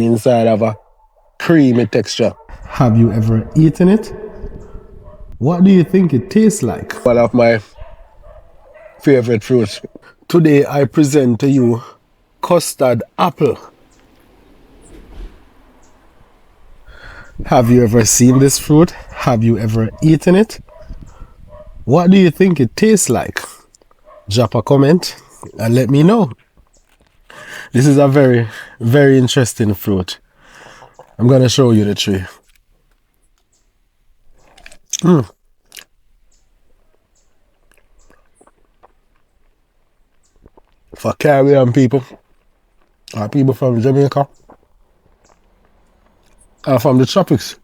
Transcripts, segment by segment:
inside of a creamy texture. Have you ever eaten it? What do you think it tastes like? One of my favorite fruits. Today I present to you custard apple. Have you ever seen this fruit? Have you ever eaten it? What do you think it tastes like? Drop a comment and let me know. This is a very, very interesting fruit. I'm going to show you the tree. For Caribbean people, or people from Jamaica, or from the tropics.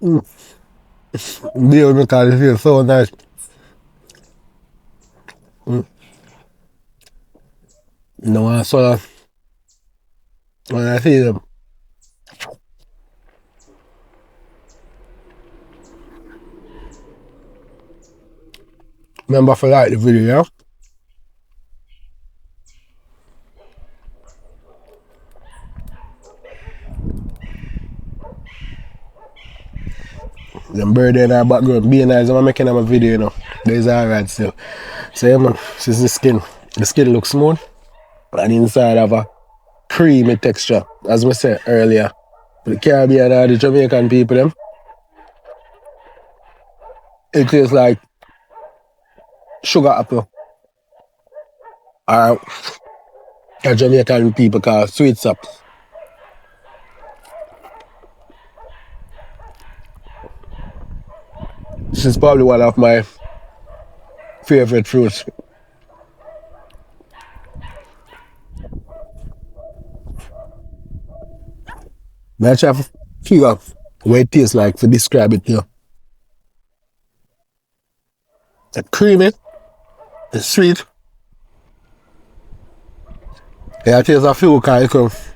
Deal because it feels so nice. No, so when I see them, remember to like the video, yeah? Them bird in our background, being nice, I'm making them a video, you know. There's alright still. So yeah, man, this is the skin. The skin looks smooth and inside of a creamy texture, as we said earlier. For the Caribbean and the Jamaican people, them, it tastes like sugar apple. Or a Jamaican people call sweetest. This is probably one of my favorite fruits. I try to figure out what it tastes like to describe it here. It's creamy, it's sweet. Yeah, it tastes a few because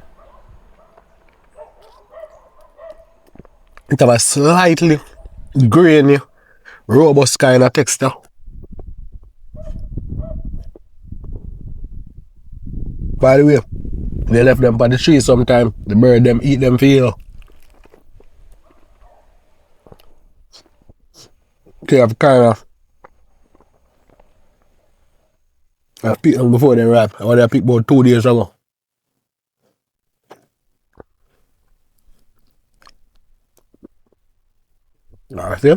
it have a slightly grainy, robust kind of texture. By the way, they left them by the tree sometime. The bird them eat them for you. They have kind of I picked them before they ripe. I only picked about 2 days ago. See?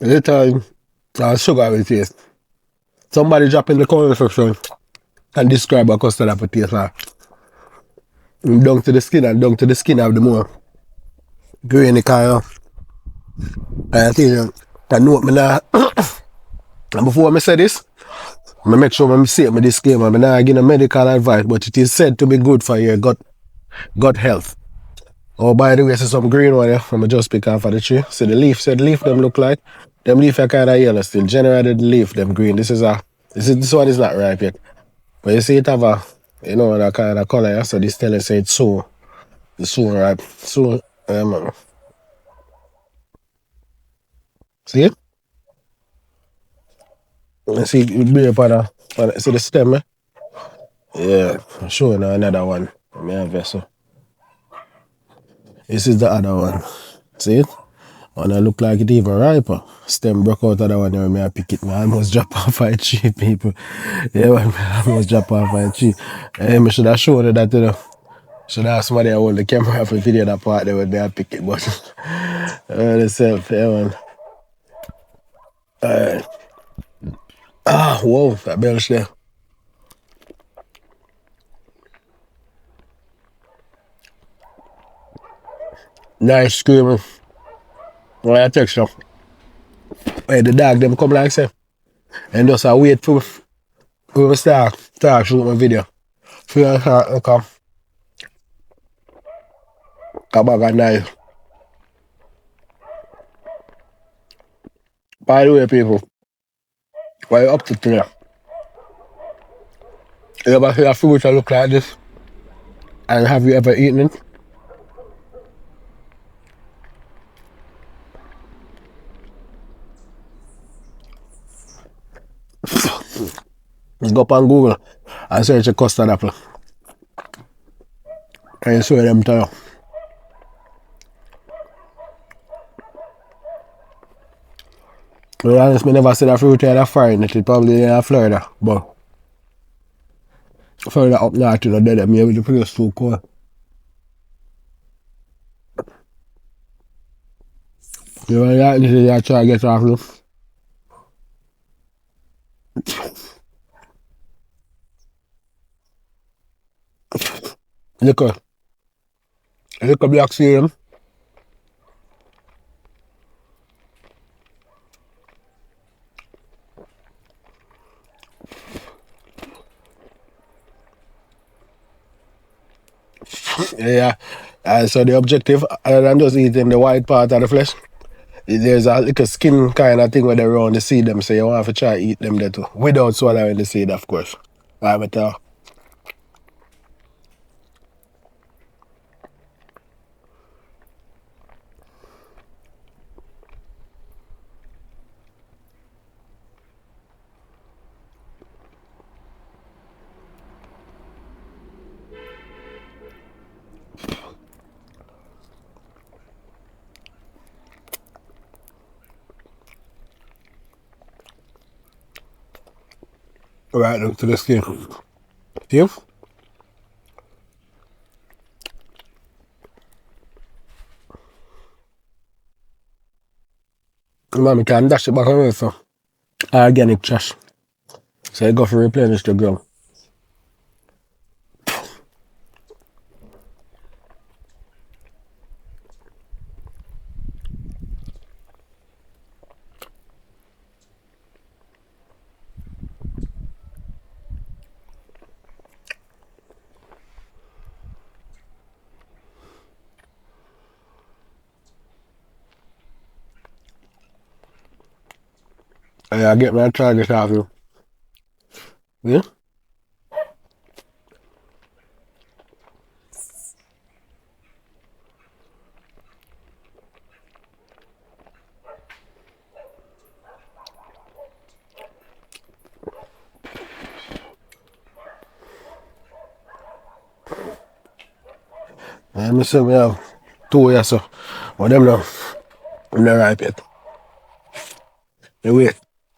Every time sugar will taste. Somebody drop in the comment section and describe what custard apple tastes like. Down to the skin and down to the skin of the more grainy kind of. And I think I know me now. And before I say this, I make sure I say my disclaimer. I'm not giving medical advice, but it is said to be good for your gut health. Oh, by the way, I see some green one here. I'm just pick off of the tree. See the leaf. See the leaf them look like. Them leaf are kind of yellow still. Generally the leaf them green. This one is not ripe yet. But you see it have a that kind of color. So this telling say it's soon ripe. Soon. See it? You see it be upon see the stem, eh? Yeah, I'm showing another one. I have vessel. This is the other one. See it? And I look like it even riper. Stem broke out of that one there. I pick it. I almost drop off a tree, people. Yeah, man, I almost drop off a tree. I should have shown you that, you know. Should have somebody hold the camera for video that part there when I pick it, but myself, yeah, man. Whoa, that belch there. Nice screaming. What I texture. Hey, the dog them come like say. And just wait for we start shoot my video. Feel like come. Come back at night. By the way, people, what you up to today? You ever see a fruit that look like this? And have you ever eaten it? Just go up on Google and search a custard apple. And you swear them to you. To be honest, I never see that fruit here that far in it. It's probably in Florida, but Florida up north, you know, there, maybe the place too cold. You know, like this is I try to get off look. Look at black serum. Yeah, so the objective, other than just eating the white part of the flesh, there's a little skin kind of thing where they around the seed them, so you want to try to eat them there too. Without swallowing the seed, of course. Right, but right up to the skin. See? Mommy can dash it back away, so organic trash. So you go for replenish the ground. Yeah, I get my target off you. Yeah? I'm saying we have 2 years, so but them now, I'm not ripe yet. They wait.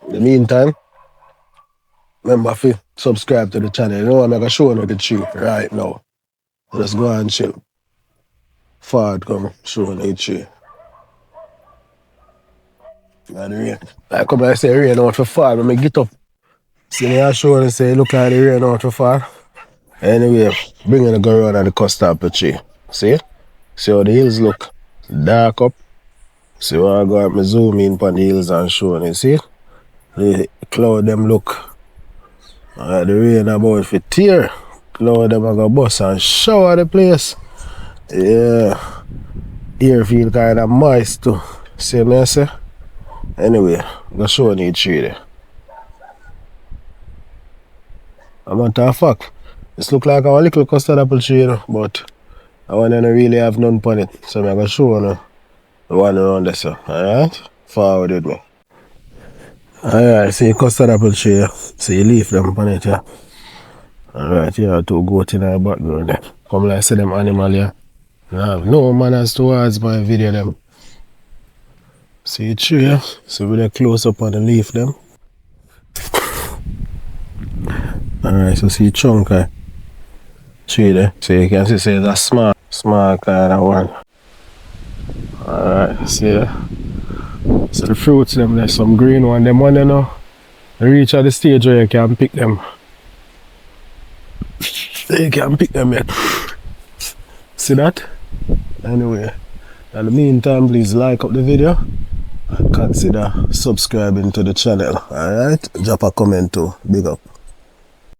In the meantime, remember to subscribe to the channel. You know I'm gonna show you the tree right now. Let's go and chill. Forward come showing the tree. And the rain. Like come I say rain out for fall, when I get up. See me I show and say look like the rain out for fall. Anyway, bringing the go around at the custard apple tree. See? See how the hills look dark up. See how I go up, me zoom in on the hills and show you. See? The cloud them look. The rain about for tear. Cloud them I go bust and shower the place. Yeah. Air feel kind of moist too. See me I say? Anyway, I'm gonna show you the tree there. A matter of fact, this look like a little custard apple tree, you know, but I want to really have none on it. So I'm gonna show you the one around there, so alright? Forward with me. Alright, see custard apple tree, yeah. See you leaf them on it, yeah. Alright, yeah, 2 goats in our background there. Come like see them animal, yeah. I have no manners towards my video them. See the tree, yeah. So we're close up on the leaf them. Alright, so see chunk tree there. So you can see it's a small kind of one. Alright, see there. So the fruits them there's some green one, them one you know. They reach at the stage where you can pick them. You can pick them yet. See that? Anyway, in the meantime, please like up the video and consider subscribing to the channel. Alright? Drop a comment too. Big up.